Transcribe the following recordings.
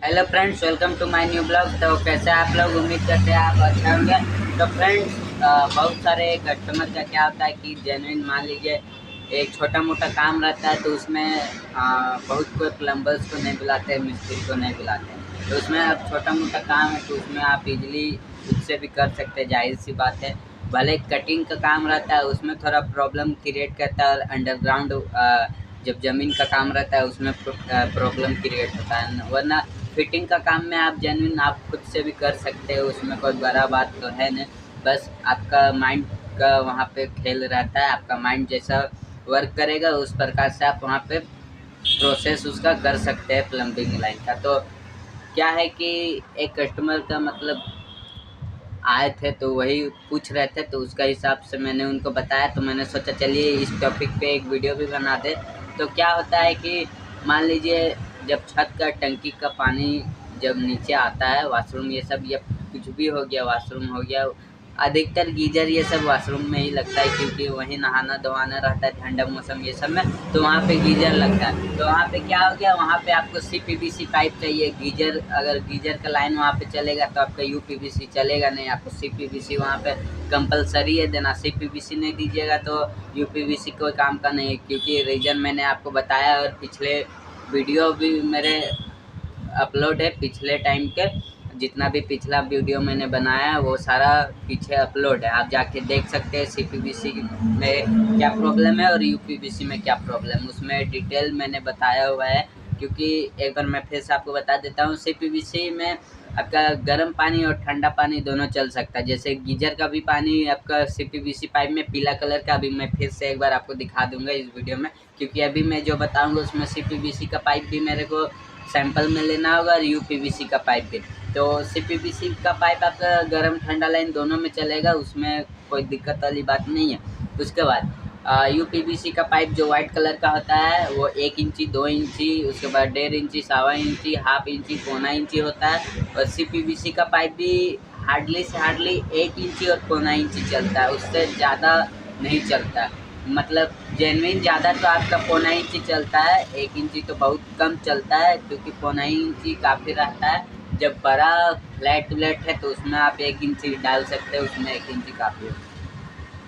Hello friends, welcome to my new blog. तो कैसे आप लोग, उम्मीद करते हैं आप अच्छे होंगे। तो फ्रेंड्स, बहुत सारे कस्टमर का क्या होता है कि जेन्युइन मान लीजिए एक छोटा मोटा काम रहता है तो उसमें बहुत कोई प्लम्बर्स को नहीं बुलाते हैं, मिस्त्री को नहीं बुलाते हैं। तो उसमें अब छोटा मोटा काम है तो उसमें आप इजीली उससे भी कर सकते हैं, जाहिर सी बात है। भले कटिंग का काम रहता है उसमें थोड़ा प्रॉब्लम क्रिएट करता है, और अंडरग्राउंड जब ज़मीन का काम रहता है उसमें प्रॉब्लम क्रिएट होता है, वरना फिटिंग का काम में आप जेन्युइन आप खुद से भी कर सकते हो। उसमें कोई बड़ा बात तो है नहीं, बस आपका माइंड का वहाँ पे खेल रहता है। आपका माइंड जैसा वर्क करेगा उस प्रकार से आप वहाँ पे प्रोसेस उसका कर सकते हैं प्लम्बिंग लाइन का। तो क्या है कि एक कस्टमर का मतलब आए थे तो वही पूछ रहे थे, तो उसका हिसाब से मैंने उनको बताया। तो मैंने सोचा चलिए इस टॉपिक पे एक वीडियो भी बना दे। तो क्या होता है कि मान लीजिए जब छत का टंकी का पानी जब नीचे आता है, वॉशरूम ये सब, या कुछ भी हो गया, वॉशरूम हो गया, अधिकतर गीजर ये सब वॉशरूम में ही लगता है, क्योंकि वहीं नहाना धोवाना रहता है ठंडा मौसम ये सब में, तो वहाँ पे गीजर लगता है। तो वहाँ पे क्या हो गया, वहाँ पे आपको CPVC पाइप चाहिए। गीजर, अगर गीजर का लाइन वहाँ पे चलेगा तो आपका UPVC चलेगा नहीं, आपको CPVC वहाँ पे कंपलसरी है देना। CPVC नहीं दीजिएगा तो UPVC कोई काम का नहीं है, क्योंकि रीज़न मैंने आपको बताया, और पिछले वीडियो भी मेरे अपलोड है, पिछले टाइम के जितना भी पिछला वीडियो मैंने बनाया है वो सारा पीछे अपलोड है, आप जाके देख सकते हैं। CPVC में क्या प्रॉब्लम है और UPVC में क्या प्रॉब्लम, उसमें डिटेल मैंने बताया हुआ है। क्योंकि एक बार मैं फिर से आपको बता देता हूँ, CPVC में आपका गर्म पानी और ठंडा पानी दोनों चल सकता है। जैसे गीजर का भी पानी आपका CPVC पाइप में पीला कलर का, अभी मैं फिर से एक बार आपको दिखा दूंगा इस वीडियो में, क्योंकि अभी मैं जो बताऊंगा उसमें CPVC का पाइप भी मेरे को सैंपल में लेना होगा और UPVC का पाइप भी। तो CPVC का पाइप आपका गर्म ठंडा लाइन दोनों में चलेगा, उसमें कोई दिक्कत वाली बात नहीं है। उसके बाद UPVC का पाइप जो वाइट कलर का होता है वो 1 इंची, 2 इंची, उसके बाद 1.5 इंची, 1.25 इंची, हाफ इंची, पौना इंची होता है। और CPVC का पाइप भी हार्डली से हार्डली 1 इंची और पौना इंची चलता है, उससे ज़्यादा नहीं चलता है। मतलब जेन्युइन ज़्यादा तो आपका पौना इंची चलता है, 1 इंची तो बहुत कम चलता है, क्योंकि पौना इंची काफ़ी रहता है। जब बड़ा फ्लैट व्लैट है तो उसमें आप 1 इंची डाल सकते हैं, उसमें 1 इंची काफ़ी है।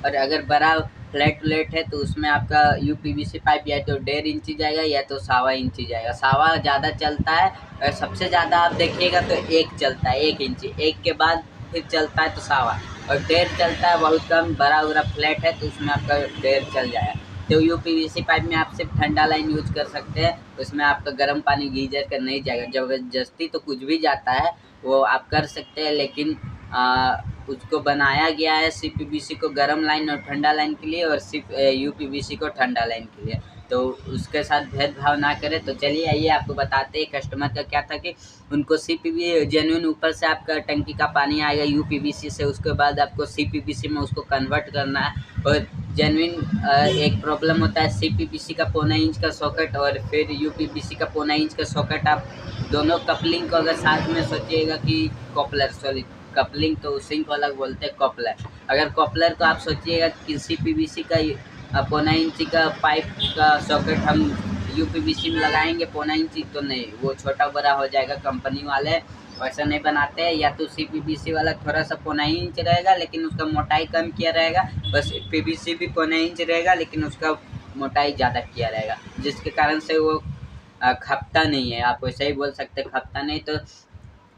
और अगर बड़ा फ्लैट व्लैट है तो उसमें आपका UPVC पाइप या तो 1.5 इंची जाएगा या तो 1.25 इंची जाएगा। 1.25 ज़्यादा चलता है, और सबसे ज़्यादा आप देखिएगा तो 1 चलता है, 1 इंची। 1 के बाद फिर चलता है तो 1.25, और 1.5 चलता है बहुत कम। बड़ा उरा फ्लैट है तो उसमें आपका 1.5 चल जाएगा। तो UPVC पाइप में आप सिर्फ ठंडा लाइन यूज कर सकते हैं, उसमें आपका गर्म पानी गीजर का नहीं जाएगा। ज़बरदस्ती तो कुछ भी जाता है, वो आप कर सकते हैं, लेकिन उसको बनाया गया है CPVC को गर्म लाइन और ठंडा लाइन के लिए, और सिर्फ UPVC को ठंडा लाइन के लिए। तो उसके साथ भेदभाव ना करें। तो चलिए आइए आपको बताते हैं कस्टमर का क्या था कि उनको CPVC जेन्युइन ऊपर से आपका टंकी का पानी आएगा UPVC से, उसके बाद आपको CPVC में उसको कन्वर्ट करना है। और जेन्युइन एक प्रॉब्लम होता है CPVC का पौना इंच का सॉकेट और फिर UPVC का पौना इंच का सॉकेट, आप दोनों कपलिंग को अगर साथ में सोचिएगा कि कॉपलर, सॉरी कपलिंग तो सिंक वाला बोलते हैं कॉपलर। अगर कॉपलर को आप सोचिएगा कि CPVC का पौना इंची का पाइप का सॉकेट हम UPVC में लगाएंगे पौना इंची, तो नहीं, वो छोटा बड़ा हो जाएगा। कंपनी वाले वैसा नहीं बनाते हैं, या तो CPVC वाला थोड़ा सा पौना इंच रहेगा लेकिन उसका मोटाई कम किया रहेगा, बस PVC भी पौना इंच रहेगा लेकिन उसका मोटाई ज़्यादा किया रहेगा, जिसके कारण से वो खपता नहीं है। आप वैसे ही बोल सकते खपता नहीं। तो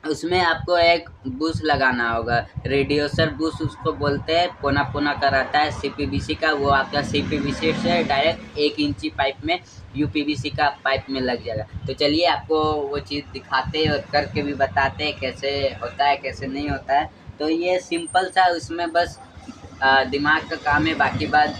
उसमें आपको एक बुश लगाना होगा, रेडियोसर बुश उसको बोलते हैं, पोना पोना का रहता है CPVC का। वो आपका CPVC से डायरेक्ट 1 इंची पाइप में UPVC का पाइप में लग जाएगा। तो चलिए आपको वो चीज़ दिखाते हैं और करके भी बताते हैं कैसे होता है कैसे नहीं होता है। तो ये सिंपल सा, उसमें बस दिमाग का काम है, बाकी बात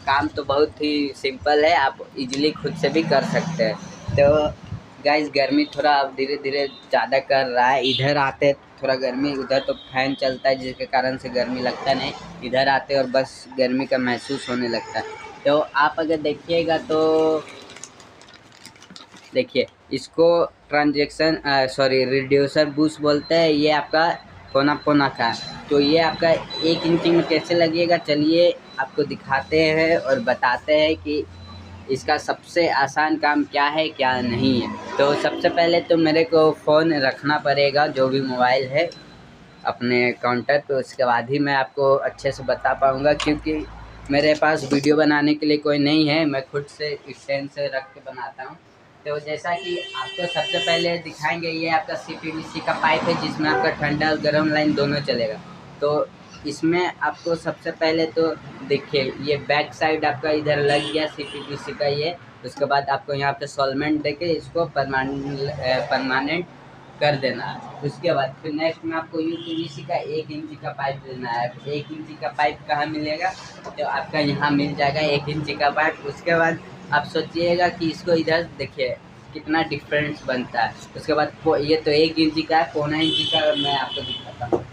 काम तो बहुत ही सिंपल है, आप इजीली खुद से भी कर सकते हैं। तो गाइस गर्मी थोड़ा अब धीरे धीरे ज़्यादा कर रहा है, इधर आते थोड़ा गर्मी, उधर तो फैन चलता है जिसके कारण से गर्मी लगता नहीं, इधर आते और बस गर्मी का महसूस होने लगता है। तो आप अगर देखिएगा तो देखिए इसको ट्रांजेक्शन सॉरी रिड्यूसर बूस्ट बोलते हैं। ये आपका पौना पौना का, तो ये आपका 1 इंची में कैसे लगेगा, चलिए आपको दिखाते हैं और बताते हैं कि इसका सबसे आसान काम क्या है क्या नहीं है। तो सबसे पहले तो मेरे को फ़ोन रखना पड़ेगा, जो भी मोबाइल है, अपने काउंटर पे, उसके बाद ही मैं आपको अच्छे से बता पाऊँगा, क्योंकि मेरे पास वीडियो बनाने के लिए कोई नहीं है, मैं खुद से स्टैंड से रख के बनाता हूँ। तो जैसा कि आपको सबसे पहले दिखाएंगे, ये आपका CPVC का पाइप है जिसमें आपका ठंडा और गर्म लाइन दोनों चलेगा। तो इसमें आपको सबसे पहले तो देखिए, ये बैक साइड आपका इधर लग गया CPVC का ये। उसके बाद आपको यहाँ पे सॉल्वेंट देके इसको परमानेंट कर देना है। उसके बाद फिर नेक्स्ट में आपको UPVC का 1 इंची का पाइप लेना है। 1 इंची का पाइप कहाँ मिलेगा, तो आपका यहाँ मिल जाएगा 1 इंची का पाइप। उसके बाद आप सोचिएगा कि इसको इधर देखिए कितना डिफरेंस बनता है। उसके बाद ये तो 1 इंची का है, पौना इंची का मैं आपको दिखाता हूँ।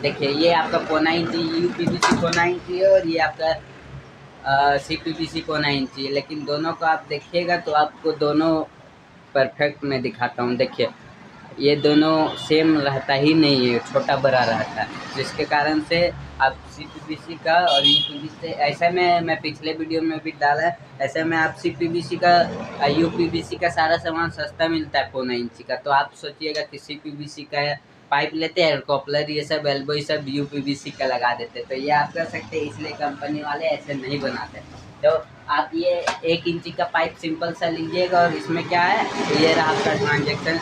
देखिए ये आपका पौना इंची UPVC पौना इंची है, और ये आपका CPVC पौना इंची है। लेकिन दोनों को आप देखिएगा तो आपको दोनों परफेक्ट मैं दिखाता हूँ। देखिए ये दोनों सेम रहता ही नहीं है, छोटा बड़ा रहता है, जिसके कारण से आप CPVC का और UPVC ऐसे में मैं पिछले वीडियो में भी डाला है, ऐसे में आप CPVC का UPVC का सारा सामान सस्ता मिलता है पौना इंची का। तो आप सोचिएगा कि CPVC का पाइप लेते हैं, कॉपलर ये सब एल्बो ये सब UPVC का लगा देते, तो ये आप कर सकते हैं। इसलिए कंपनी वाले ऐसे नहीं बनाते। तो आप ये 1 इंची का पाइप सिंपल सा लीजिएगा, और इसमें क्या है, ये रहा आपका ट्रांजेक्शन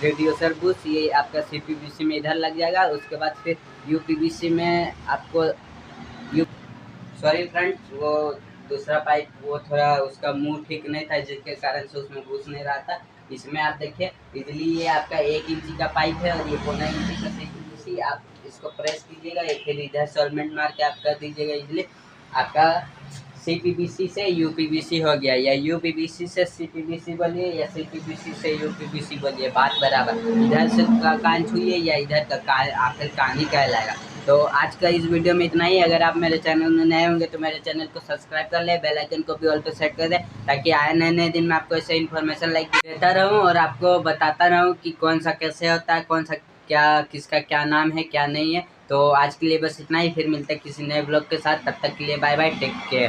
रिड्यूसर बुश, ये आपका CPVC में इधर लग जाएगा। उसके बाद फिर UPVC में आपको सॉरी फ्रेंड्स, वो दूसरा पाइप वो थोड़ा उसका मुंह ठीक नहीं था, जिसके कारण से उसमें घुस नहीं रहा था। इसमें आप देखिए इजली ये आपका 1 इंची का पाइप है, और ये पौना इंची का CPVC। आप इसको प्रेस कीजिएगा, या फिर इधर सॉल्वेंट मार के आप कर दीजिएगा, इजली आपका CPVC से UPVC हो गया, या UPVC से CPVC बोलिए, या CPVC से UPVC बोलिए, बात बराबर। इधर से कान छुइए या इधर का कान, आखिर कान ही कहलाएगा। तो आज का इस वीडियो में इतना ही। अगर आप मेरे चैनल में नए होंगे तो मेरे चैनल को सब्सक्राइब कर ले, बेल आइकन को भी ऑल पे सेट कर दे, ताकि आए नए नए दिन में आपको ऐसे इन्फॉर्मेशन लाइक देता रहूँ, और आपको बताता रहूँ कि कौन सा कैसे होता है, कौन सा क्या, किसका क्या नाम है क्या नहीं है। तो आज के लिए बस इतना ही, फिर मिलते हैं किसी नए ब्लॉग के साथ। तब तक के लिए बाय बाय, टेक केयर।